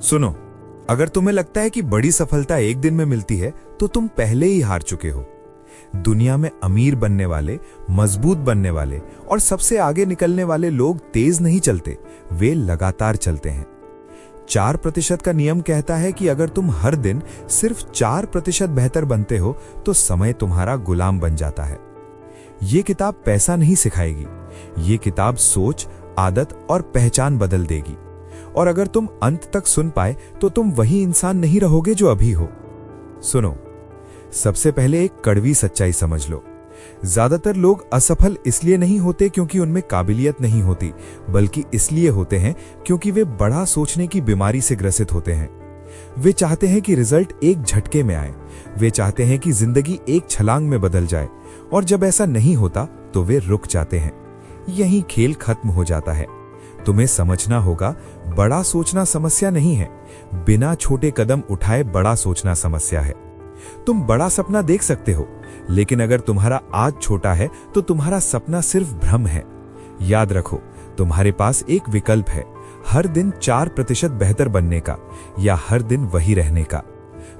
सुनो, अगर तुम्हें लगता है कि बड़ी सफलता एक दिन में मिलती है तो तुम पहले ही हार चुके हो। दुनिया में अमीर बनने वाले, मजबूत बनने वाले और सबसे आगे निकलने वाले लोग तेज नहीं चलते, वे लगातार चलते हैं। 4% का नियम कहता है कि अगर तुम हर दिन सिर्फ 4% बेहतर बनते हो तो समय तुम्हारा गुलाम बन जाता है। ये किताब पैसा नहीं सिखाएगी, ये किताब सोच, आदत और पहचान बदल देगी। और अगर तुम अंत तक सुन पाए तो तुम वही इंसान नहीं रहोगे जो अभी हो। सुनो, सबसे पहले एक कड़वी सच्चाई समझ लो। ज्यादातर लोग असफल इसलिए नहीं होते क्योंकि उनमें काबिलियत नहीं होती, बल्कि इसलिए होते हैं क्योंकि वे बड़ा सोचने की बीमारी से ग्रसित होते हैं। वे चाहते हैं कि रिजल्ट एक झटके में आए, वे चाहते हैं कि जिंदगी एक छलांग में बदल जाए, और जब ऐसा नहीं होता तो वे रुक जाते हैं। यहीं खेल खत्म हो जाता है। तुम्हें समझना होगा, बड़ा सोचना समस्या नहीं है, बिना छोटे कदम उठाए बड़ा सोचना समस्या है। तुम बड़ा सपना देख सकते हो, लेकिन अगर तुम्हारा आज छोटा है तो तुम्हारा सपना सिर्फ भ्रम है। याद रखो, तुम्हारे पास एक विकल्प है, हर दिन 4% बेहतर बनने का या हर दिन वही रहने का।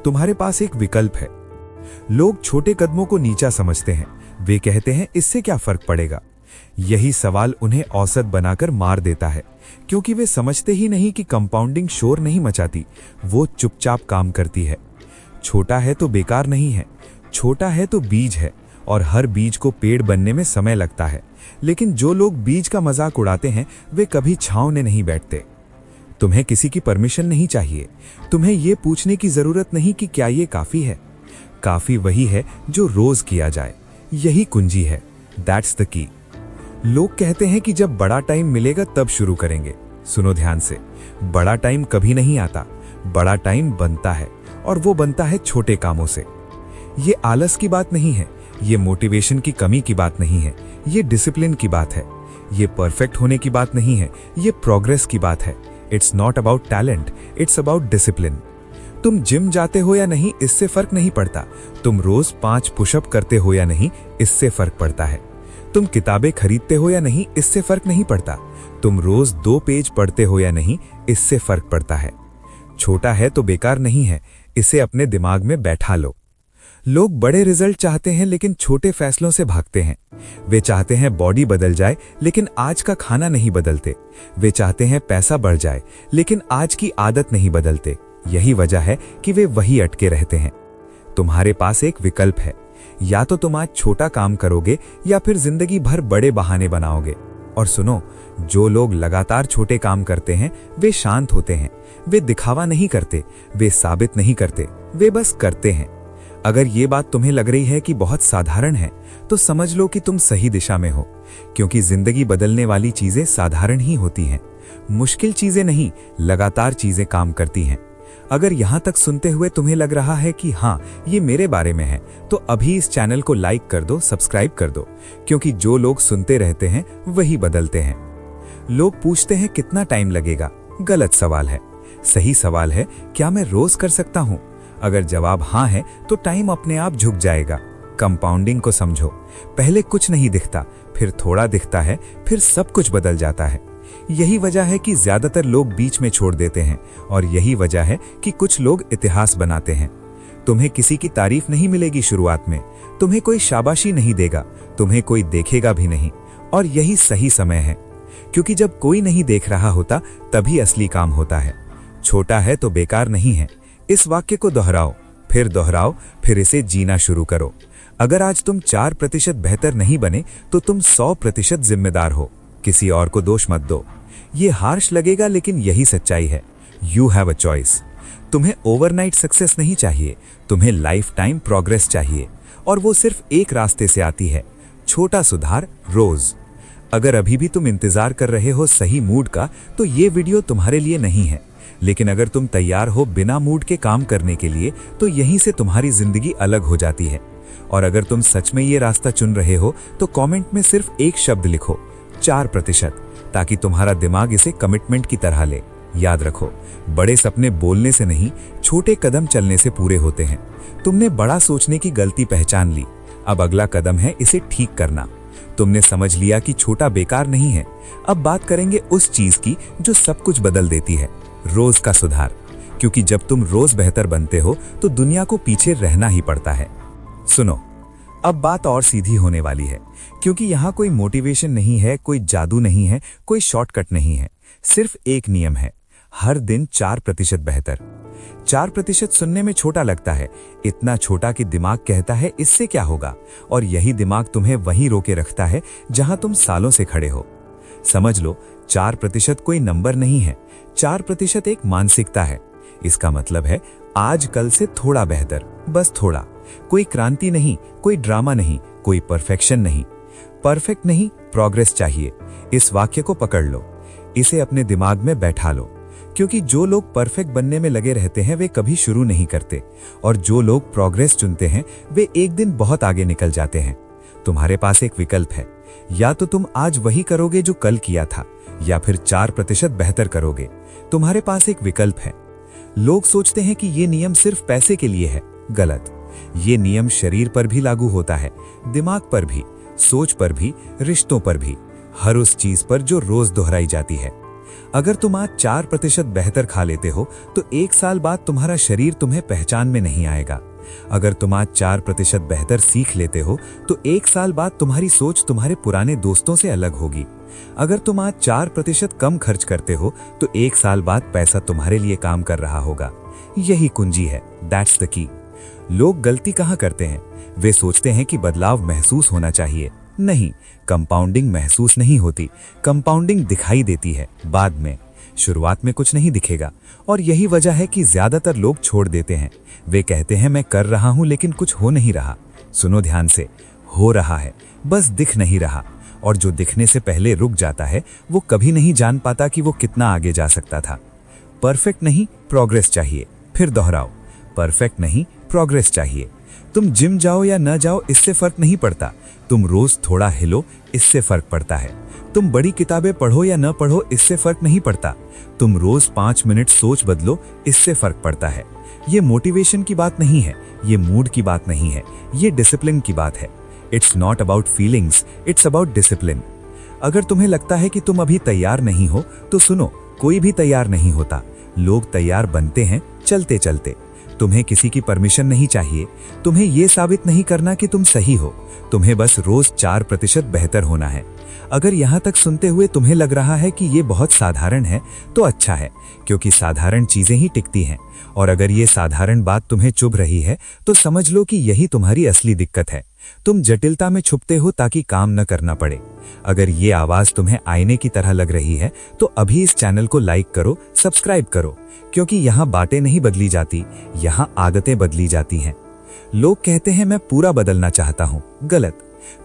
तुम्हारे पास एक विकल्प है। लोग छोटे कदमों को नीचा समझते हैं, वे कहते हैं इससे क्या फर्क पड़ेगा। यही सवाल उन्हें औसत बनाकर मार देता है, क्योंकि वे समझते ही नहीं कि कंपाउंडिंग शोर नहीं मचाती, वो चुपचाप काम करती है। छोटा है तो बेकार नहीं है, छोटा है तो बीज है, और हर बीज को पेड़ बनने में समय लगता है। लेकिन जो लोग बीज का मजाक उड़ाते हैं वे कभी छांव में नहीं बैठते। तुम्हें किसी की परमिशन नहीं चाहिए, तुम्हें यह पूछने की जरूरत नहीं कि क्या ये काफी है। काफी वही है जो रोज किया जाए, यही कुंजी है। That's the key. लोग कहते हैं कि जब बड़ा टाइम मिलेगा तब शुरू करेंगे। सुनो ध्यान से, बड़ा टाइम कभी नहीं आता, बड़ा टाइम बनता है, और वो बनता है छोटे कामों से। ये आलस की बात नहीं है, ये मोटिवेशन की कमी की बात नहीं है, ये डिसिप्लिन की बात है। ये परफेक्ट होने की बात नहीं है, ये प्रोग्रेस की बात है। It's not about talent, it's about discipline. तुम जिम जाते हो या नहीं इससे फर्क नहीं पड़ता, तुम रोज 5 पुशअप करते हो या नहीं इससे फर्क पड़ता है। तुम किताबें खरीदते हो या नहीं इससे फर्क नहीं पड़ता, तुम रोज 2 पेज पढ़ते हो या नहीं इससे फर्क पड़ता है। छोटा है तो बेकार नहीं है, इसे अपने दिमाग में बैठा लो। लोग बड़े रिजल्ट चाहते हैं लेकिन छोटे फैसलों से भागते हैं। वे चाहते हैं बॉडी बदल जाए लेकिन आज का खाना नहीं बदलते। वे चाहते हैं पैसा बढ़ जाए लेकिन आज की आदत नहीं बदलते। यही वजह है कि वे वही अटके रहते हैं। तुम्हारे पास एक विकल्प है, या तो तुम आज छोटा काम करोगे या फिर जिंदगी भर बड़े बहाने बनाओगे। और सुनो, जो लोग लगातार छोटे काम करते हैं वे शांत होते हैं। वे दिखावा नहीं करते, वे साबित नहीं करते, वे बस करते हैं। अगर ये बात तुम्हें लग रही है कि बहुत साधारण है तो समझ लो कि तुम सही दिशा में हो, क्योंकि जिंदगी बदलने वाली चीजें साधारण ही होती हैं। मुश्किल चीजें नहीं, लगातार चीजें काम करती हैं। अगर यहां तक सुनते हुए तुम्हें लग रहा है कि हाँ, ये मेरे बारे में है, तो अभी इस चैनल को लाइक कर दो, सब्सक्राइब कर दो, क्योंकि जो लोग सुनते रहते हैं वही बदलते हैं। लोग पूछते हैं कितना टाइम लगेगा। गलत सवाल है। सही सवाल है, क्या मैं रोज कर सकता हूं? अगर जवाब हाँ है तो टाइम अपने आप झुक जाएगा। कंपाउंडिंग को समझो, पहले कुछ नहीं दिखता, फिर थोड़ा दिखता है, फिर सब कुछ बदल जाता है। यही वजह है कि ज्यादातर लोग बीच में छोड़ देते हैं, और यही वजह है कि कुछ लोग इतिहास बनाते हैं। तुम्हें किसी की तारीफ नहीं मिलेगी शुरुआत में, तुम्हें कोई शाबाशी नहीं देगा, तुम्हें कोई देखेगा भी नहीं, और यही सही समय है, क्योंकि जब कोई नहीं देख रहा होता तभी असली काम होता है। छोटा है तो बेकार नहीं है, इस वाक्य को दोहराओ, फिर इसे जीना शुरू करो। अगर आज तुम 4% बेहतर नहीं बने तो तुम 100% जिम्मेदार हो, किसी और को दोष मत दो। ये हार्श लगेगा लेकिन यही सच्चाई है। You have a choice. तुम्हें ओवरनाइट सक्सेस नहीं चाहिए, तुम्हें लाइफ टाइम प्रोग्रेस चाहिए, और वो सिर्फ एक रास्ते से आती है, छोटा सुधार रोज। अगर अभी भी तुम इंतजार कर रहे हो सही मूड का तो ये वीडियो तुम्हारे लिए नहीं है, लेकिन अगर तुम तैयार हो बिना मूड के काम करने के लिए तो यहीं से तुम्हारी जिंदगी अलग हो जाती है। और अगर तुम सच में ये रास्ता चुन रहे हो तो कमेंट में सिर्फ एक शब्द लिखो, 4%, ताकि तुम्हारा दिमाग इसे कमिटमेंट की तरह ले। याद रखो, बड़े सपने बोलने से नहीं, छोटे कदम चलने से पूरे होते हैं। तुमने बड़ा सोचने की गलती पहचान ली, अब अगला कदम है इसे ठीक करना। तुमने समझ लिया कि छोटा बेकार नहीं है। अब बात करेंगे उस चीज की जो सब कुछ बदल देती है, रोज का सुधार। क्योंकि जब तुम रोज बेहतर बनते हो तो दुनिया को पीछे रहना ही पड़ता है। सुनो, अब बात और सीधी होने वाली है, क्योंकि यहाँ कोई मोटिवेशन नहीं है, कोई जादू नहीं है, कोई शॉर्टकट नहीं है। सिर्फ एक नियम है, हर दिन 4% बेहतर। 4% सुनने में छोटा लगता है, इतना छोटा कि दिमाग कहता है इससे क्या होगा, और यही दिमाग तुम्हें वहीं रोके रखता है जहां तुम सालों से खड़े हो। समझ लो, 4% कोई नंबर नहीं है, 4% एक मानसिकता है। इसका मतलब है आज कल से थोड़ा बेहतर, बस थोड़ा। कोई क्रांति नहीं, कोई ड्रामा नहीं, कोई परफेक्शन नहीं। परफेक्ट नहीं, प्रोग्रेस चाहिए। इस वाक्य को पकड़ लो, इसे अपने दिमाग में बैठा लो, क्योंकि जो लोग परफेक्ट बनने में लगे रहते हैं वे कभी शुरू नहीं करते, और जो लोग प्रोग्रेस चुनते हैं वे एक दिन बहुत आगे निकल जाते हैं। तुम्हारे पास एक विकल्प है, या तो तुम आज वही करोगे जो कल किया था, या फिर 4% बेहतर करोगे। तुम्हारे पास एक विकल्प है। लोग सोचते हैं कि ये नियम सिर्फ पैसे के लिए है। गलत। ये नियम शरीर पर भी लागू होता है, दिमाग पर भी, सोच पर भी, रिश्तों पर भी, हर उस चीज पर जो रोज दोहराई जाती है। अगर तुम आज 4% बेहतर खा लेते हो तो 1 साल बाद तुम्हारा शरीर तुम्हें पहचान में नहीं आएगा। अगर तुम आज 4% बेहतर सीख लेते हो तो 1 साल बाद तुम्हारी सोच तुम्हारे पुराने दोस्तों से अलग होगी। अगर तुम आज 4% कम खर्च करते हो तो 1 साल बाद पैसा तुम्हारे लिए काम कर रहा होगा। यही कुंजी है, दैट्स द की। लोग गलती कहाँ करते हैं? वे सोचते हैं कि बदलाव महसूस होना चाहिए। नहीं, कंपाउंडिंग महसूस नहीं होती, कंपाउंडिंग दिखाई देती है बाद में। शुरुआत में कुछ नहीं दिखेगा, और यही वजह है कि ज्यादातर लोग छोड़ देते हैं। वे कहते हैं मैं कर रहा हूं लेकिन कुछ हो नहीं रहा। सुनो ध्यान से, हो रहा है, बस दिख नहीं रहा। और जो दिखने से पहले रुक जाता है वो कभी नहीं जान पाता कि वो कितना आगे जा सकता था। परफेक्ट नहीं, प्रोग्रेस चाहिए। फिर दोहराओ, परफेक्ट नहीं, प्रोग्रेस चाहिए। तुम जिम जाओ या न जाओ इससे फर्क नहीं पड़ता, तुम रोज थोड़ा हिलो इससे फर्क पड़ता है। तुम बड़ी किताबें पढ़ो या न पढ़ो इससे फर्क नहीं पड़ता, तुम रोज 5 मिनट सोच बदलो इससे फर्क पड़ता है। ये मोटिवेशन की बात नहीं है, ये मूड की बात नहीं है, ये डिसिप्लिन की बात है। It's not about feelings, it's about discipline. अगर तुम्हें लगता है कि तुम अभी तैयार नहीं हो तो सुनो, कोई भी तैयार नहीं होता। लोग तैयार बनते हैं चलते चलते। तुम्हें किसी की परमिशन नहीं चाहिए, तुम्हें यह साबित नहीं करना कि तुम सही हो, तुम्हें बस रोज 4% बेहतर होना है। अगर यहां तक सुनते हुए तुम्हें लग रहा है कि ये बहुत साधारण है तो अच्छा है, क्योंकि साधारण चीजें ही टिकती हैं। और अगर ये साधारण बात तुम्हें चुभ रही है तो समझ लो कि यही तुम्हारी असली दिक्कत है। तुम जटिलता में छुपते हो ताकि काम न करना पड़े। अगर ये आवाज तुम्हें आईने की तरह लग रही है तो अभी इस चैनल को लाइक करो, सब्सक्राइब करो, क्योंकि यहाँ बातें नहीं बदली जाती, यहाँ आदतें बदली जाती हैं। लोग कहते हैं मैं पूरा बदलना चाहता हूँ। गलत।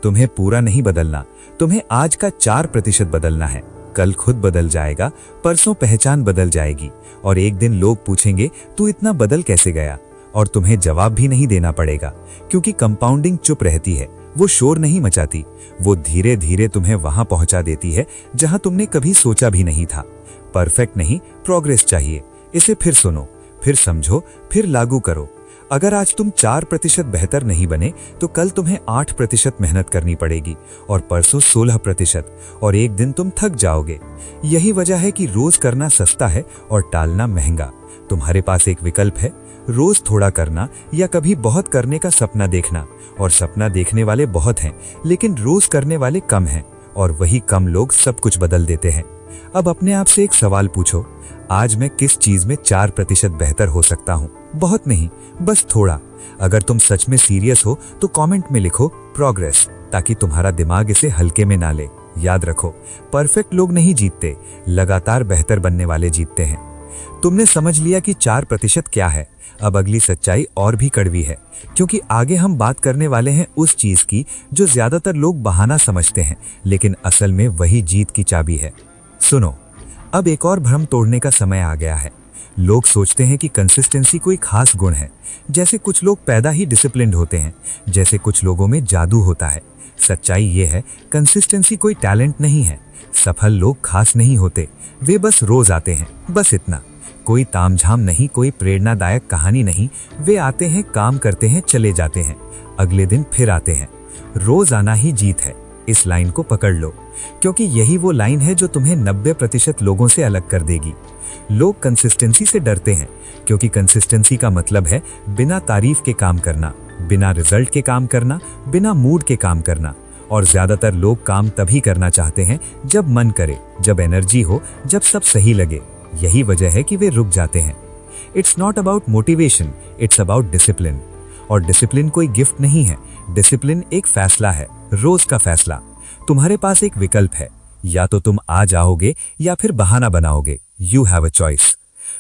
तुम्हें पूरा नहीं बदलना, तुम्हें आज का 4% बदलना है। कल खुद बदल जाएगा, परसों पहचान बदल जाएगी, और एक दिन लोग पूछेंगे तू इतना बदल कैसे गया, और तुम्हें जवाब भी नहीं देना पड़ेगा, क्योंकि कंपाउंडिंग चुप रहती है, वो शोर नहीं मचाती, वो धीरे धीरे तुम्हें वहां पहुंचा देती है जहां तुमने कभी सोचा भी नहीं था। परफेक्ट नहीं, प्रोग्रेस चाहिए। इसे फिर सुनो, फिर समझो, फिर लागू करो। अगर आज तुम 4% बेहतर नहीं बने तो कल तुम्हें 8% मेहनत करनी पड़ेगी, और परसों 16%, और एक दिन तुम थक जाओगे। यही वजह है कि रोज करना सस्ता है और टालना महंगा। तुम्हारे पास एक विकल्प है, रोज थोड़ा करना या कभी बहुत करने का सपना देखना। और सपना देखने वाले बहुत हैं, लेकिन रोज करने वाले कम हैं, और वही कम लोग सब कुछ बदल देते हैं। अब अपने आप से एक सवाल पूछो, आज मैं किस चीज में 4% बेहतर हो सकता हूँ? बहुत नहीं, बस थोड़ा। अगर तुम सच में सीरियस हो तो कमेंट में लिखो प्रोग्रेस, ताकि तुम्हारा दिमाग इसे हल्के में ना ले। याद रखो, परफेक्ट लोग नहीं जीतते, लगातार बेहतर बनने वाले जीतते हैं। तुमने समझ लिया कि 4% क्या है। अब अगली सच्चाई और भी कड़वी है, क्योंकि आगे हम बात करने वाले हैं उस चीज की जो ज्यादातर लोग बहाना समझते हैं, लेकिन असल में वही जीत की चाबी है। सुनो, अब एक और भ्रम तोड़ने का समय आ गया है। लोग सोचते हैं कि कंसिस्टेंसी कोई खास गुण है, जैसे कुछ लोग पैदा ही डिसिप्लिन्ड होते हैं, जैसे कुछ लोगों में जादू होता है। सच्चाई ये है, कंसिस्टेंसी कोई टैलेंट नहीं है। सफल लोग खास नहीं होते, वे बस रोज आते हैं, बस इतना। कोई तामझाम नहीं, कोई प्रेरणादायक कहानी नहीं, वे आते हैं, काम करते हैं, चले जाते हैं, अगले दिन फिर आते हैं। रोज आना ही जीत है। इस लाइन को पकड़ लो, क्योंकि यही वो लाइन है जो तुम्हें 90% लोगों से अलग कर देगी। लोग कंसिस्टेंसी से डरते हैं क्योंकि कंसिस्टेंसी का मतलब है बिना तारीफ के काम करना, बिना रिजल्ट के काम करना, बिना मूड के काम करना। और ज्यादातर लोग काम तभी करना चाहते हैं जब मन करे, जब एनर्जी हो, जब सब सही लगे। यही वजह है कि वे रुक जाते हैं। It's not about motivation, it's about discipline. और डिसिप्लिन कोई गिफ्ट नहीं है, डिसिप्लिन एक फैसला है, रोज का फैसला। तुम्हारे पास एक विकल्प है, या तो तुम आ जाओगे या फिर बहाना बनाओगे। You have a choice.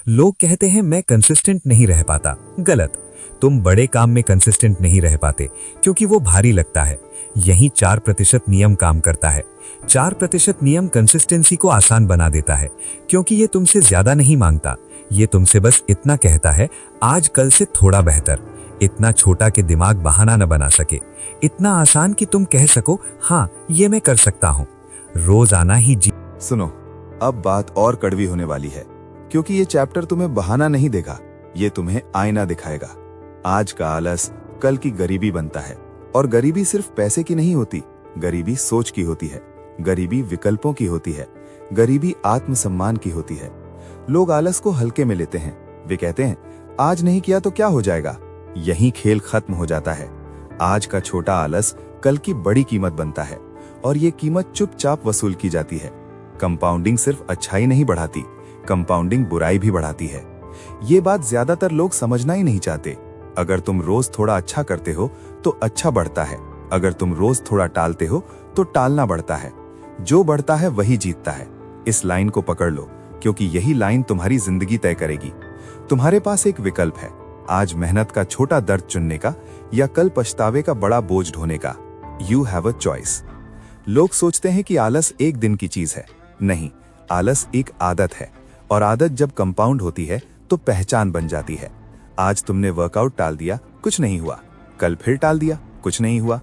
लोग कहते हैं मैं कंसिस्टेंट नहीं रह पाता। गलत। तुम बड़े काम में कंसिस्टेंट नहीं रह पाते क्योंकि वो भारी लगता है। यही 4% नियम काम करता है। 4% नियम कंसिस्टेंसी को आसान बना देता है क्योंकि ये तुमसे ज्यादा नहीं मांगता। ये तुमसे बस इतना कहता है, आज कल से थोड़ा बेहतर। इतना छोटा कि दिमाग बहाना न बना सके, इतना आसान कि तुम कह सको हाँ ये मैं कर सकता हूं। रोज आना ही जी। सुनो, अब बात और कड़वी होने वाली है क्योंकि ये चैप्टर तुम्हें बहाना नहीं देगा, ये तुम्हें आईना दिखाएगा। आज का आलस कल की गरीबी बनता है। और गरीबी सिर्फ पैसे की नहीं होती, गरीबी सोच की होती है, गरीबी विकल्पों की होती है, गरीबी आत्मसम्मान की होती है। लोग आलस को हल्के में लेते हैं। वे कहते हैं आज नहीं किया तो क्या हो जाएगा। यही खेल खत्म हो जाता है। आज का छोटा आलस कल की बड़ी कीमत बनता है और ये कीमत चुपचाप वसूल की जाती है। कंपाउंडिंग सिर्फ अच्छाई नहीं बढ़ाती, कंपाउंडिंग बुराई भी बढ़ाती है। ये बात ज्यादातर लोग समझना ही नहीं चाहते। अगर तुम रोज थोड़ा अच्छा करते हो तो अच्छा बढ़ता है, अगर तुम रोज थोड़ा टालते हो तो टालना बढ़ता है। जो बढ़ता है वही जीतता है। इस लाइन को पकड़ लो क्योंकि यही लाइन तुम्हारी जिंदगी तय करेगी। तुम्हारे पास एक विकल्प है, आज मेहनत का छोटा दर्द चुनने का या कल पछतावे का बड़ा बोझ ढोने का। You have a choice. लोग सोचते हैं कि आलस एक दिन की चीज है। नहीं, आलस एक आदत है और आदत जब कंपाउंड होती है तो पहचान बन जाती है। आज तुमने वर्कआउट टाल दिया, कुछ नहीं हुआ। कल फिर टाल दिया, कुछ नहीं हुआ।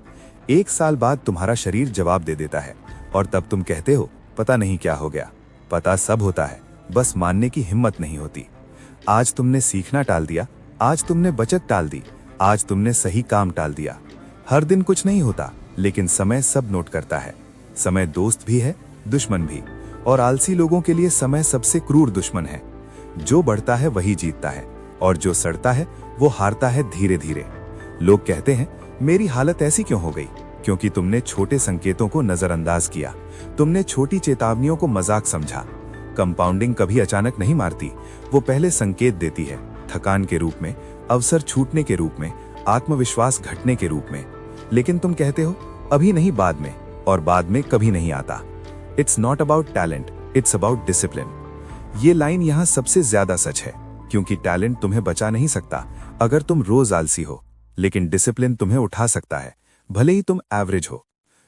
1 साल बाद तुम्हारा शरीर जवाब दे देता है और तब तुम कहते हो पता नहीं क्या हो गया। पता सब होता है, बस मानने की हिम्मत नहीं होती। आज तुमने सीखना टाल दिया, आज तुमने बचत टाल दी, आज तुमने सही काम टाल दिया। हर दिन कुछ नहीं होता, लेकिन समय सब नोट करता है। समय दोस्त भी है, दुश्मन भी। और आलसी लोगों के लिए समय सबसे क्रूर दुश्मन है। जो बढ़ता है वही जीतता है और जो सड़ता है वो हारता है धीरे धीरे। लोग कहते हैं मेरी हालत ऐसी क्यों हो गई? क्योंकि तुमने छोटे संकेतों को नजरअंदाज किया, तुमने छोटी चेतावनियों को मजाक समझा। कंपाउंडिंग कभी अचानक नहीं मारती, वो पहले संकेत देती है, थकान के रूप में, अवसर छूटने के रूप में, आत्मविश्वास घटने के रूप में। लेकिन तुम कहते हो अभी नहीं, बाद में, और बाद में कभी नहीं आता। It's not about talent, it's about discipline. ये लाइन यहाँ सबसे ज्यादा सच है क्योंकि टैलेंट तुम्हें बचा नहीं सकता अगर तुम रोज आलसी हो, लेकिन डिसिप्लिन तुम्हें उठा सकता है भले ही तुम एवरेज हो।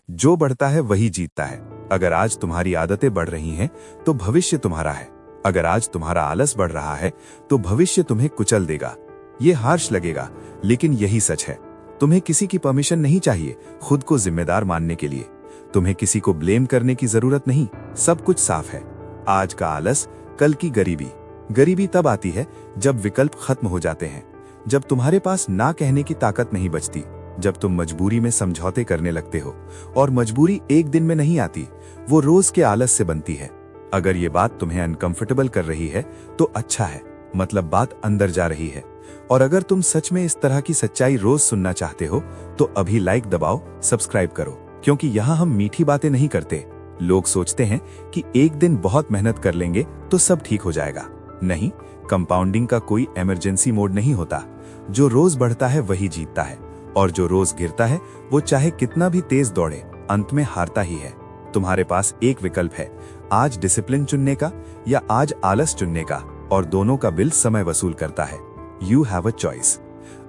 जो बढ़ता है वही जीतता है। अगर आज तुम्हारी आदतें बढ़ रही हैं तो भविष्य तुम्हारा है। अगर आज तुम्हारा आलस बढ़ रहा है तो भविष्य तुम्हें कुचल देगा। ये हार्श लगेगा लेकिन यही सच है। तुम्हें किसी की परमिशन नहीं चाहिए खुद को जिम्मेदार मानने के लिए। तुम्हें किसी को ब्लेम करने की जरूरत नहीं, सब कुछ साफ है। आज का आलस, कल की गरीबी। गरीबी तब आती है जब विकल्प खत्म हो जाते हैं, जब तुम्हारे पास ना कहने की ताकत नहीं बचती, जब तुम मजबूरी में समझौते करने लगते हो। और मजबूरी एक दिन में नहीं आती, वो रोज के आलस से बनती है। अगर ये बात तुम्हें अनकंफर्टेबल कर रही है तो अच्छा है, मतलब बात अंदर जा रही है। और अगर तुम सच में इस तरह की सच्चाई रोज सुनना चाहते हो तो अभी लाइक दबाओ, सब्सक्राइब करो, क्योंकि यहाँ हम मीठी बातें नहीं करते। लोग सोचते हैं कि एक दिन बहुत मेहनत कर लेंगे तो सब ठीक हो जाएगा। नहीं, कंपाउंडिंग का कोई इमरजेंसी मोड नहीं होता। जो रोज बढ़ता है वही जीतता है और जो रोज गिरता है वो चाहे कितना भी तेज दौड़े अंत में हारता ही है। तुम्हारे पास एक विकल्प है, आज डिसिप्लिन चुनने का या आज आलस चुनने का, और दोनों का बिल समय वसूल करता है। You have a choice.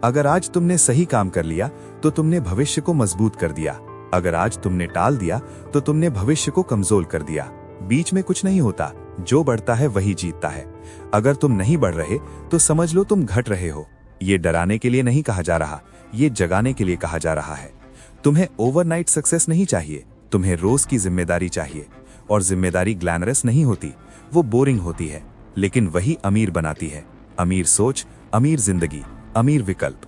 अगर आज तुमने सही काम कर लिया तो तुमने भविष्य को मजबूत कर दिया। अगर आज तुमने टाल दिया तो तुमने भविष्य को कमजोर कर दिया। बीच में कुछ नहीं होता, जो बढ़ता है वही जीतता है। अगर तुम नहीं बढ़ रहे तो समझ लो तुम घट रहे हो। ये डराने के लिए नहीं कहा जा रहा, ये जगाने के लिए कहा जा रहा है। तुम्हें ओवरनाइट सक्सेस नहीं चाहिए, तुम्हें रोज की जिम्मेदारी चाहिए। और जिम्मेदारी ग्लैमरस नहीं होती, वो बोरिंग होती है, लेकिन वही अमीर बनाती है। अमीर सोच, अमीर जिंदगी, अमीर विकल्प।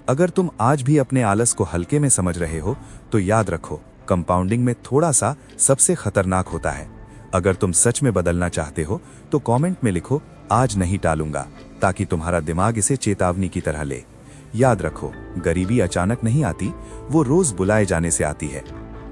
अगर तुम आज भी अपने आलस को हल्के में समझ रहे हो तो याद रखो, कंपाउंडिंग में थोड़ा सा सबसे खतरनाक होता है। अगर तुम सच में बदलना चाहते हो तो कमेंट में लिखो आज नहीं टालूंगा, ताकि तुम्हारा दिमाग इसे चेतावनी की तरह ले। याद रखो, गरीबी अचानक नहीं आती, वो रोज बुलाए जाने से आती है।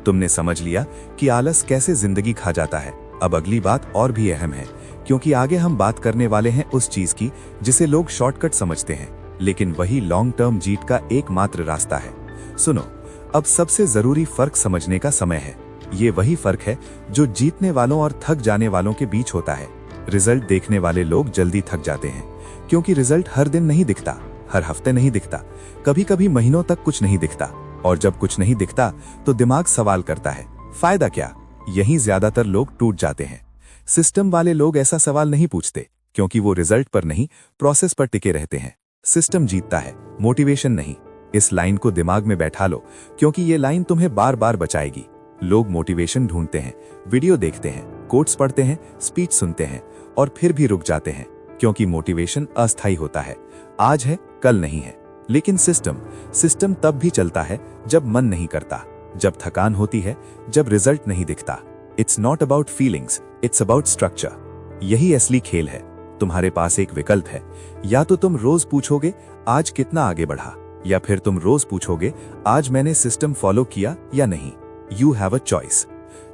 तुमने समझ लिया कि आलस कैसे जिंदगी खा जाता है। अब अगली बात और भी अहम है, क्योंकि आगे हम बात करने वाले हैं उस चीज की जिसे लोग शॉर्टकट समझते हैं, लेकिन वही लॉन्ग टर्म जीत का एकमात्र रास्ता है। सुनो, अब सबसे जरूरी फर्क समझने का समय है। ये वही फर्क है जो जीतने वालों और थक जाने वालों के बीच होता है। रिजल्ट देखने वाले लोग जल्दी थक जाते हैं, क्योंकि रिजल्ट हर दिन नहीं दिखता, हर हफ्ते नहीं दिखता, कभी कभी महीनों तक कुछ नहीं दिखता। और जब कुछ नहीं दिखता तो दिमाग सवाल करता है, फायदा क्या? यहीं ज्यादातर लोग टूट जाते हैं। सिस्टम वाले लोग ऐसा सवाल नहीं पूछते, क्योंकि वो रिजल्ट पर नहीं, प्रोसेस पर टिके रहते हैं। सिस्टम जीतता है, मोटिवेशन नहीं। इस लाइन को दिमाग में बैठा लो, क्योंकि ये लाइन तुम्हें बार बार बचाएगी। लोग मोटिवेशन ढूंढते हैं, वीडियो देखते हैं, कोट्स पढ़ते हैं, स्पीच सुनते हैं, और फिर भी रुक जाते हैं, क्योंकि मोटिवेशन अस्थायी होता है, आज है कल नहीं है। लेकिन सिस्टम तब भी चलता है जब मन नहीं करता, जब थकान होती है, जब रिजल्ट नहीं दिखता। It's not about feelings, it's about structure. यही असली खेल है। तुम्हारे पास एक विकल्प है, या तो तुम रोज पूछोगे आज कितना आगे बढ़ा, या फिर तुम रोज पूछोगे आज मैंने सिस्टम फॉलो किया या नहीं। You have a choice.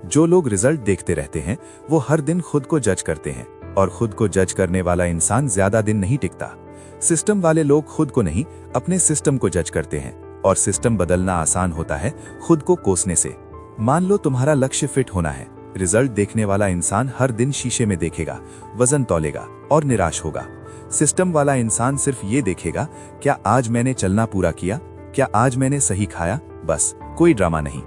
जो लोग रिजल्ट देखते रहते हैं वो हर दिन खुद को जज करते हैं, और खुद को जज करने वाला इंसान ज्यादा दिन नहीं टिकता। सिस्टम वाले लोग खुद को नहीं, अपने सिस्टम को जज करते हैं, और सिस्टम बदलना आसान होता है खुद को कोसने से। मान लो तुम्हारा लक्ष्य फिट होना है। रिजल्ट देखने वाला इंसान हर दिन शीशे में देखेगा, वजन तौलेगा और निराश होगा। सिस्टम वाला इंसान सिर्फ ये देखेगा, क्या आज मैंने चलना पूरा किया, क्या आज मैंने सही खाया, बस, कोई ड्रामा नहीं।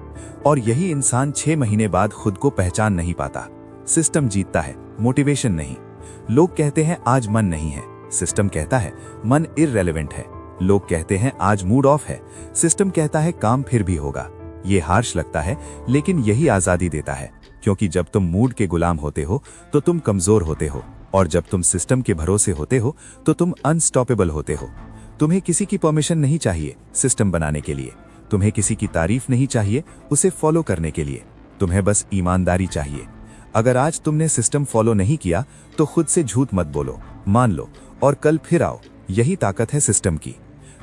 और यही इंसान 6 महीने बाद खुद को पहचान नहीं पाता। सिस्टम जीतता है, मोटिवेशन नहीं। लोग कहते हैं आज मन नहीं है, सिस्टम कहता है मन इररेलेवेंट है। लोग कहते हैं आज मूड ऑफ है, सिस्टम कहता है काम फिर भी होगा। ये हार्श लगता है, लेकिन यही आजादी देता है, क्योंकि जब तुम मूड के गुलाम होते हो तो तुम कमजोर होते हो, और जब तुम सिस्टम के भरोसे होते हो तो तुम अनस्टॉपेबल होते हो। तुम्हें किसी की परमिशन नहीं चाहिए सिस्टम बनाने के लिए, तुम्हें किसी की तारीफ नहीं चाहिए उसे फॉलो करने के लिए, तुम्हें बस ईमानदारी चाहिए। अगर आज तुमने सिस्टम फॉलो नहीं किया तो खुद से झूठ मत बोलो, मान लो और कल फिर आओ। यही ताकत है सिस्टम की।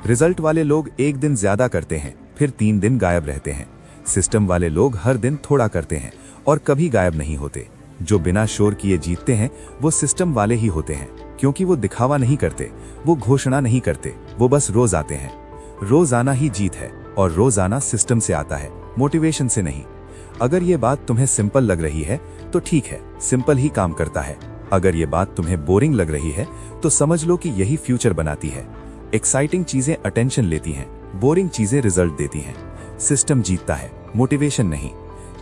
रिजल्ट वाले लोग एक दिन ज्यादा करते हैं, फिर 3 दिन गायब रहते हैं। सिस्टम वाले लोग हर दिन थोड़ा करते हैं और कभी गायब नहीं होते। जो बिना शोर किए जीतते हैं वो सिस्टम वाले ही होते हैं, क्योंकि वो दिखावा नहीं करते, वो घोषणा नहीं करते, वो बस रोज आते हैं। रोज आना ही जीत है, और रोज आना सिस्टम से आता है, मोटिवेशन से नहीं। अगर ये बात तुम्हें सिंपल लग रही है तो ठीक है, सिंपल ही काम करता है। अगर ये बात तुम्हें बोरिंग लग रही है तो समझ लो कि यही फ्यूचर बनाती है। एक्साइटिंग चीजें अटेंशन लेती हैं, बोरिंग चीजें रिजल्ट देती हैं। सिस्टम जीतता है, मोटिवेशन नहीं।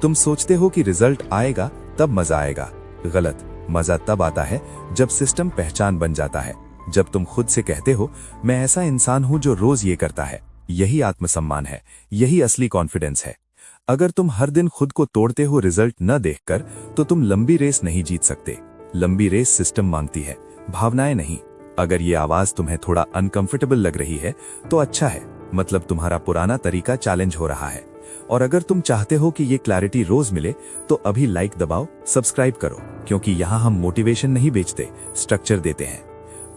तुम सोचते हो कि रिजल्ट आएगा तब मजा आएगा, गलत। मजा तब आता है जब सिस्टम पहचान बन जाता है, जब तुम खुद से कहते हो मैं ऐसा इंसान हूं जो रोज ये करता है। यही आत्मसम्मान है, यही असली कॉन्फिडेंस है। अगर तुम हर दिन खुद को तोड़ते हो रिजल्ट न देखकर, तो तुम लंबी रेस नहीं जीत सकते। लंबी रेस सिस्टम मांगती है, भावनाएं नहीं। अगर ये आवाज तुम्हें थोड़ा अनकंफर्टेबल लग रही है तो अच्छा है, मतलब तुम्हारा पुराना तरीका चैलेंज हो रहा है। और अगर तुम चाहते हो कि ये क्लैरिटी रोज मिले तो अभी लाइक दबाओ, सब्सक्राइब करो, क्योंकि यहाँ हम मोटिवेशन नहीं बेचते, स्ट्रक्चर देते हैं।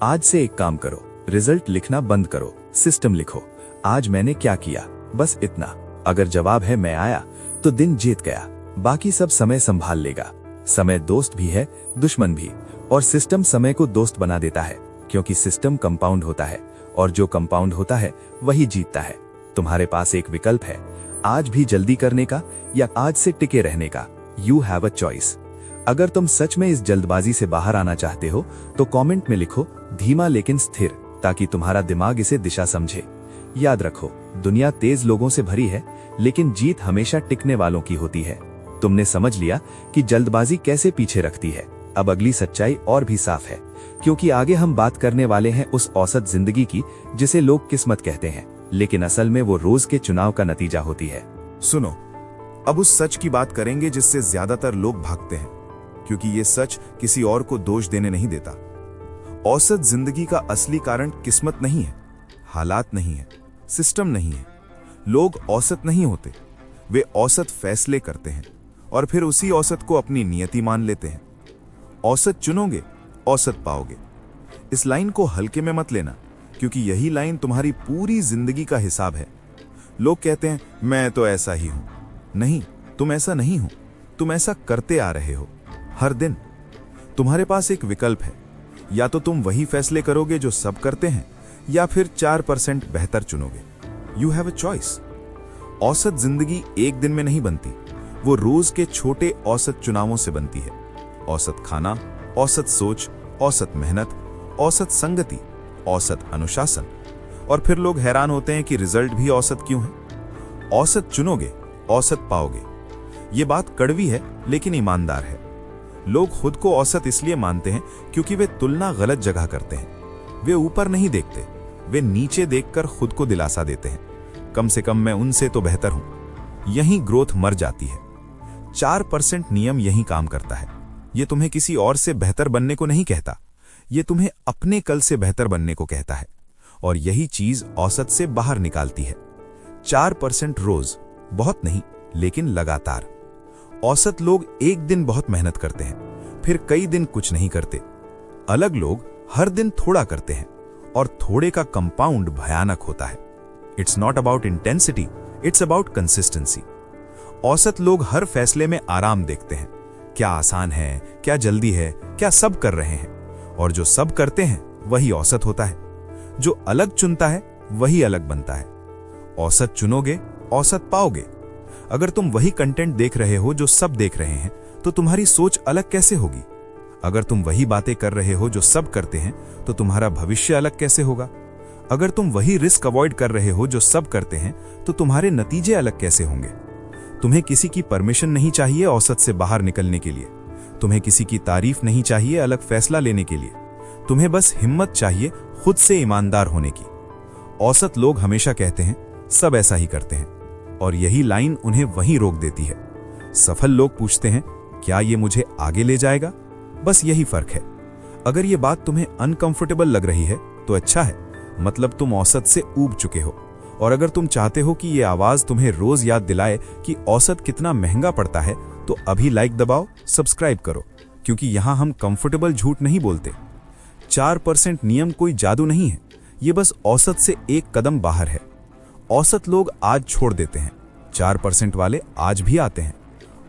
आज से एक काम करो, रिजल्ट लिखना बंद करो, सिस्टम लिखो। आज मैंने क्या किया, बस इतना। अगर जवाब है मैं आया तो दिन जीत गया, बाकी सब समय संभाल लेगा। समय दोस्त भी है, दुश्मन भी, और सिस्टम समय को दोस्त बना देता है, क्योंकि सिस्टम कंपाउंड होता है, और जो कंपाउंड होता है वही जीतता है। तुम्हारे पास एक विकल्प है, आज भी जल्दी करने का या आज से टिके रहने का। You have a choice. अगर तुम सच में इस जल्दबाजी से बाहर आना चाहते हो तो कमेंट में लिखो धीमा लेकिन स्थिर, ताकि तुम्हारा दिमाग इसे दिशा समझे। याद रखो, दुनिया तेज लोगों से भरी है, लेकिन जीत हमेशा टिकने वालों की होती है। तुमने समझ लिया कि जल्दबाजी कैसे पीछे रखती है। अब अगली सच्चाई और भी साफ है, क्योंकि आगे हम बात करने वाले हैं उस औसत जिंदगी की जिसे लोग किस्मत कहते हैं, लेकिन असल में वो रोज के चुनाव का नतीजा होती है। सुनो, अब उस सच की बात करेंगे जिससे ज्यादातर लोग भागते हैं, क्योंकि ये सच किसी और को दोष देने नहीं देता। औसत जिंदगी का असली कारण किस्मत नहीं है, हालात नहीं है, सिस्टम नहीं है। लोग औसत नहीं होते, वे औसत फैसले करते हैं और फिर उसी औसत को अपनी नियति मान लेते हैं। औसत चुनोगे, औसत पाओगे। इस लाइन को हल्के में मत लेना, क्योंकि यही लाइन तुम्हारी पूरी जिंदगी का हिसाब है। लोग कहते हैं मैं तो ऐसा ही हूं। नहीं, तुम ऐसा नहीं हो, तुम ऐसा करते आ रहे हो हर दिन। तुम्हारे पास एक विकल्प है, या तो तुम वही फैसले करोगे जो सब करते हैं, या फिर 4% बेहतर चुनोगे। You have a choice. औसत जिंदगी एक दिन में नहीं बनती, वो रोज के छोटे औसत चुनावों से बनती है। औसत खाना, औसत सोच, औसत मेहनत, औसत संगति, औसत अनुशासन। और फिर लोग हैरान होते हैं कि रिजल्ट भी औसत क्यों है। औसत चुनोगे, औसत पाओगे। ये बात कड़वी है लेकिन ईमानदार है। लोग खुद को औसत इसलिए मानते हैं क्योंकि वे तुलना गलत जगह करते हैं। वे ऊपर नहीं देखते, वे नीचे देखकर खुद को दिलासा देते हैं, कम से कम मैं उनसे तो बेहतर हूं। यहीं ग्रोथ मर जाती है। 4% नियम यहीं काम करता है। यह तुम्हें किसी और से बेहतर बनने को नहीं कहता, यह तुम्हें अपने कल से बेहतर बनने को कहता है। और यही चीज औसत से बाहर निकालती है। 4% रोज, बहुत नहीं लेकिन लगातार। औसत लोग एक दिन बहुत मेहनत करते हैं, फिर कई दिन कुछ नहीं करते। अलग लोग हर दिन थोड़ा करते हैं, और थोड़े का कंपाउंड भयानक होता है। It's not about intensity, it's about consistency. औसत लोग हर फैसले में आराम देखते हैं। क्या आसान है, क्या जल्दी है, क्या सब कर रहे हैं। और जो सब करते हैं वही औसत होता है। जो अलग चुनता है वही अलग बनता है। औसत चुनोगे, औसत पाओगे। अगर तुम वही कंटेंट देख रहे हो जो सब देख रहे हैं, तो तुम्हारी सोच अलग कैसे होगी। अगर तुम वही बातें कर रहे हो जो सब करते हैं, तो तुम्हारा भविष्य अलग कैसे होगा। अगर तुम वही रिस्क अवॉइड कर रहे हो जो सब करते हैं, तो तुम्हारे नतीजे अलग कैसे होंगे। तुम्हें किसी की परमिशन नहीं चाहिए औसत से बाहर निकलने के लिए। तुम्हें किसी की तारीफ नहीं चाहिए अलग फैसला लेने के लिए। तुम्हें बस हिम्मत चाहिए खुद से ईमानदार होने की। औसत लोग हमेशा कहते हैं सब ऐसा ही करते हैं, और यही लाइन उन्हें वहीं रोक देती है। सफल लोग पूछते हैं क्या ये मुझे आगे ले जाएगा। बस यही फर्क है। अगर ये बात तुम्हें अनकंफर्टेबल लग रही है तो अच्छा है, मतलब तुम औसत से ऊब चुके हो। और अगर तुम चाहते हो कि ये आवाज तुम्हें रोज याद दिलाए कि औसत कितना महंगा पड़ता है, तो अभी लाइक दबाओ, सब्सक्राइब करो, क्योंकि यहां हम कंफर्टेबल झूठ नहीं बोलते। 4% नियम कोई जादू नहीं है, ये बस औसत से एक कदम बाहर है। औसत लोग आज छोड़ देते हैं, 4% वाले आज भी आते हैं।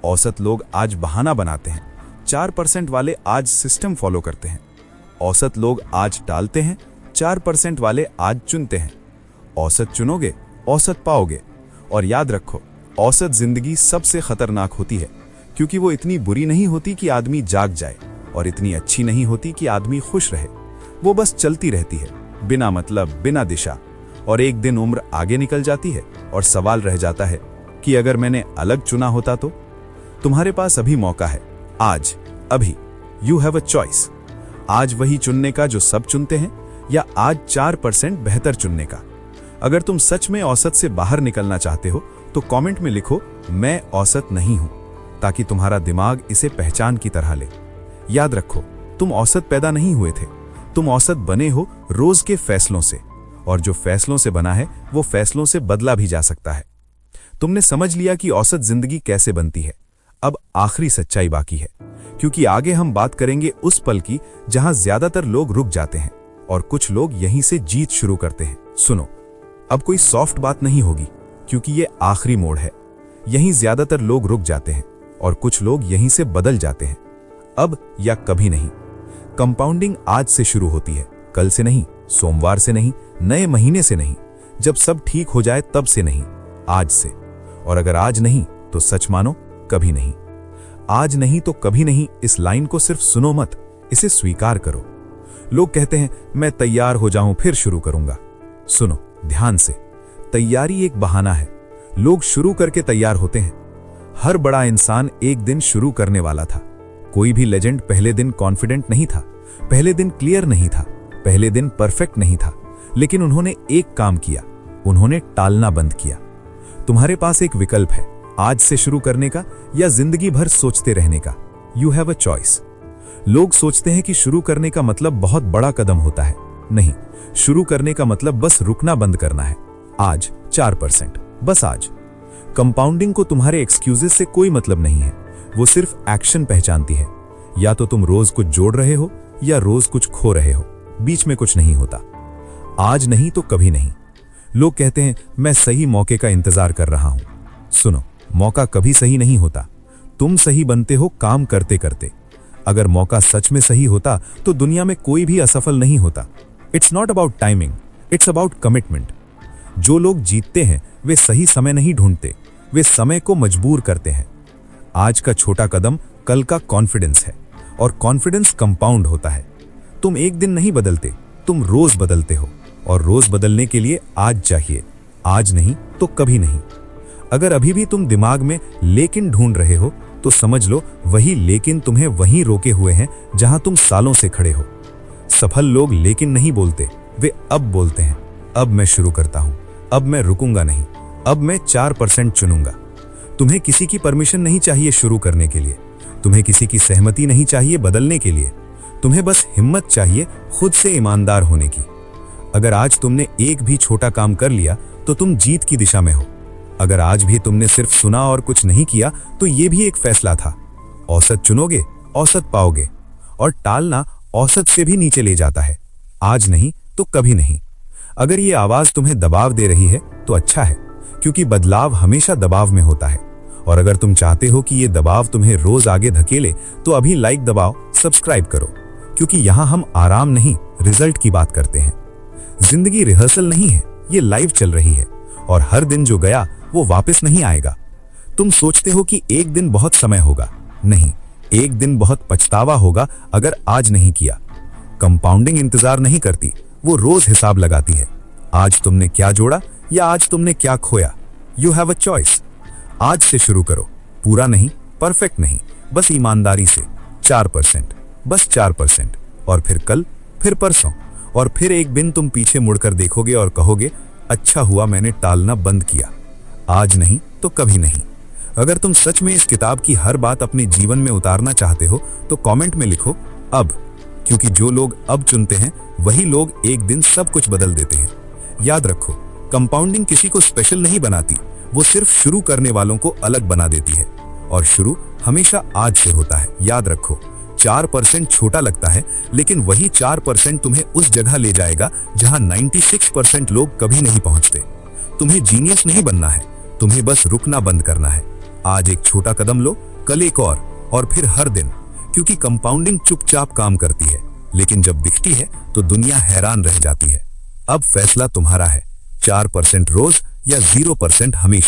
औसत लोग आज बहाना बनाते हैं, 4% वाले आज सिस्टम फॉलो करते हैं। औसत लोग आज टालते हैं, 4% वाले आज चुनते हैं। औसत चुनोगे, औसत पाओगे। और याद रखो, औसत जिंदगी सबसे खतरनाक होती है, क्योंकि वो इतनी बुरी नहीं होती कि आदमी जाग जाए, और इतनी अच्छी नहीं होती कि आदमी खुश रहे। वो बस चलती रहती है, बिना मतलब, बिना दिशा। और एक दिन उम्र आगे निकल जाती है और सवाल रह जाता है कि अगर मैंने अलग चुना होता तो। तुम्हारे पास अभी मौका है, आज, अभी। You have a choice. आज वही चुनने का जो सब चुनते हैं, या आज 4% बेहतर चुनने का। अगर तुम सच में औसत से बाहर निकलना चाहते हो, तो कमेंट में लिखो मैं औसत नहीं हूं, ताकि तुम्हारा दिमाग इसे पहचान की तरह ले। याद रखो, तुम औसत पैदा नहीं हुए थे, तुम औसत बने हो रोज के फैसलों से। और जो फैसलों से बना है, वो फैसलों से बदला भी जा सकता है। तुमने समझ लिया कि औसत जिंदगी कैसे बनती है। अब आखिरी सच्चाई बाकी है, क्योंकि आगे हम बात करेंगे उस पल की जहां ज्यादातर लोग रुक जाते हैं और कुछ लोग यहीं से जीत शुरू करते हैं। सुनो, अब कोई सॉफ्ट बात नहीं होगी, क्योंकि ये आखिरी मोड़ है। यहीं ज्यादातर लोग रुक जाते हैं और कुछ लोग यहीं से बदल जाते हैं। अब या कभी नहीं। कंपाउंडिंग आज से शुरू होती है, कल से नहीं, सोमवार से नहीं, नए महीने से नहीं, जब सब ठीक हो जाए तब से नहीं, आज से। और अगर आज नहीं तो सच मानो कभी नहीं। आज नहीं तो कभी नहीं, इस लाइन को सिर्फ सुनो मत, इसे स्वीकार करो। लोग कहते हैं मैं तैयार हो जाऊं फिर शुरू करूंगा। सुनो ध्यान से, तैयारी एक बहाना है। लोग शुरू करके तैयार होते हैं। हर बड़ा इंसान एक दिन शुरू करने वाला था। कोई भी लेजेंड पहले दिन कॉन्फिडेंट नहीं था, पहले दिन क्लियर नहीं था, पहले दिन परफेक्ट नहीं था, लेकिन उन्होंने एक काम किया, उन्होंने टालना बंद किया। तुम्हारे पास एक विकल्प है, आज से शुरू करने का या जिंदगी भर सोचते रहने का। You have a choice. लोग सोचते हैं कि शुरू करने का मतलब बहुत बड़ा कदम होता है। नहीं, शुरू करने का मतलब बस रुकना बंद करना है। आज 4%, बस आज। कंपाउंडिंग को तुम्हारे एक्सक्यूजेस से कोई मतलब नहीं है, वो सिर्फ एक्शन पहचानती है। या तो तुम रोज कुछ जोड़ रहे हो या रोज कुछ खो रहे हो, बीच में कुछ नहीं होता। आज नहीं तो कभी नहीं। लोग कहते हैं मैं सही मौके का इंतजार कर रहा हूं। सुनो, मौका कभी सही नहीं होता, तुम सही बनते हो काम करते करते। अगर मौका सच में सही होता तो दुनिया में कोई भी असफल नहीं होता। It's not about timing, it's about commitment. जो लोग जीतते हैं वे सही समय नहीं ढूंढते, वे समय को मजबूर करते हैं। आज का छोटा कदम कल का कॉन्फिडेंस है, और कॉन्फिडेंस कंपाउंड होता है। तुम एक दिन नहीं बदलते, तुम रोज बदलते हो, और रोज बदलने के लिए आज चाहिए, आज नहीं तो कभी नहीं। अगर अभी भी तुम दिमाग में लेकिन ढूंढ रहे हो तो समझ लो वही लेकिन तुम्हें वहीं रोके हुए हैं जहां तुम सालों से खड़े हो। सफल लोग लेकिन नहीं बोलते, वे अब बोलते हैं, अब मैं शुरू करता हूं, अब मैं रुकूंगा नहीं, अब मैं 4% चुनूंगा। तुम्हें किसी की परमिशन नहीं चाहिए शुरू करने के लिए, तुम्हें किसी की सहमति नहीं चाहिए बदलने के लिए, तुम्हें बस हिम्मत चाहिए खुद से ईमानदार होने की। अगर आज तुमने एक भी छोटा काम कर लिया तो तुम जीत की दिशा में हो। अगर आज भी तुमने सिर्फ सुना और कुछ नहीं किया तो यह भी एक फैसला था। औसत चुनोगे, औसत पाओगे, और टालना औसत से भी नीचे ले जाता है। आज नहीं तो कभी नहीं। अगर ये आवाज तुम्हें दबाव दे रही है तो अच्छा है, क्योंकि बदलाव हमेशा दबाव में होता है। और अगर तुम चाहते हो कि ये दबाव तुम्हें रोज आगे धकेले तो अभी लाइक दबाओ, सब्सक्राइब करो, क्योंकि यहां हम आराम नहीं रिजल्ट की बात करते हैं। जिंदगी रिहर्सल नहीं है, ये लाइव चल रही है, और हर दिन जो गया वो वापस नहीं आएगा। तुम सोचते हो कि एक दिन बहुत समय होगा, नहीं, एक दिन बहुत पछतावा होगा अगर आज नहीं किया। कंपाउंडिंग इंतजार नहीं करती, वो रोज हिसाब लगाती है। आज तुमने क्या जोड़ा या आज तुमने क्या खोया। You have a choice. आज से शुरू करो, पूरा नहीं, परफेक्ट नहीं, बस ईमानदारी से। 4%, बस 4%, और फिर कल, फिर परसों, और फिर एक दिन तुम पीछे मुड़कर देखोगे और कहोगे अच्छा हुआ मैंने टालना बंद किया। आज नहीं तो कभी नहीं। अगर तुम सच में इस किताब की हर बात अपने जीवन में उतारना चाहते हो तो कमेंट में लिखो अब, क्योंकि जो लोग अब चुनते हैं वही लोग एक दिन सब कुछ बदल देते हैं। याद रखो, कंपाउंडिंग किसी को स्पेशल नहीं बनाती, वो सिर्फ शुरू करने वालों को अलग बना देती है, और शुरू हमेशा आज से होता है। याद रखो, 4% छोटा लगता है, लेकिन वही 4% तुम्हें उस जगह ले जाएगा जहां 96% लोग कभी नहीं पहुंचते। तुम्हें जीनियस नहीं बनना है, तुम्हें बस रुकना बंद करना है। आज एक छोटा कदम लो, कल एक और फिर हर दिन, क्योंकि कंपाउंडिंग चुपचाप काम करती है, लेकिन जब दिखती है तो दुनिया हैरान रह जाती है। अब फैसला तुम्हारा है, 4% रोज या 0% हमेशा।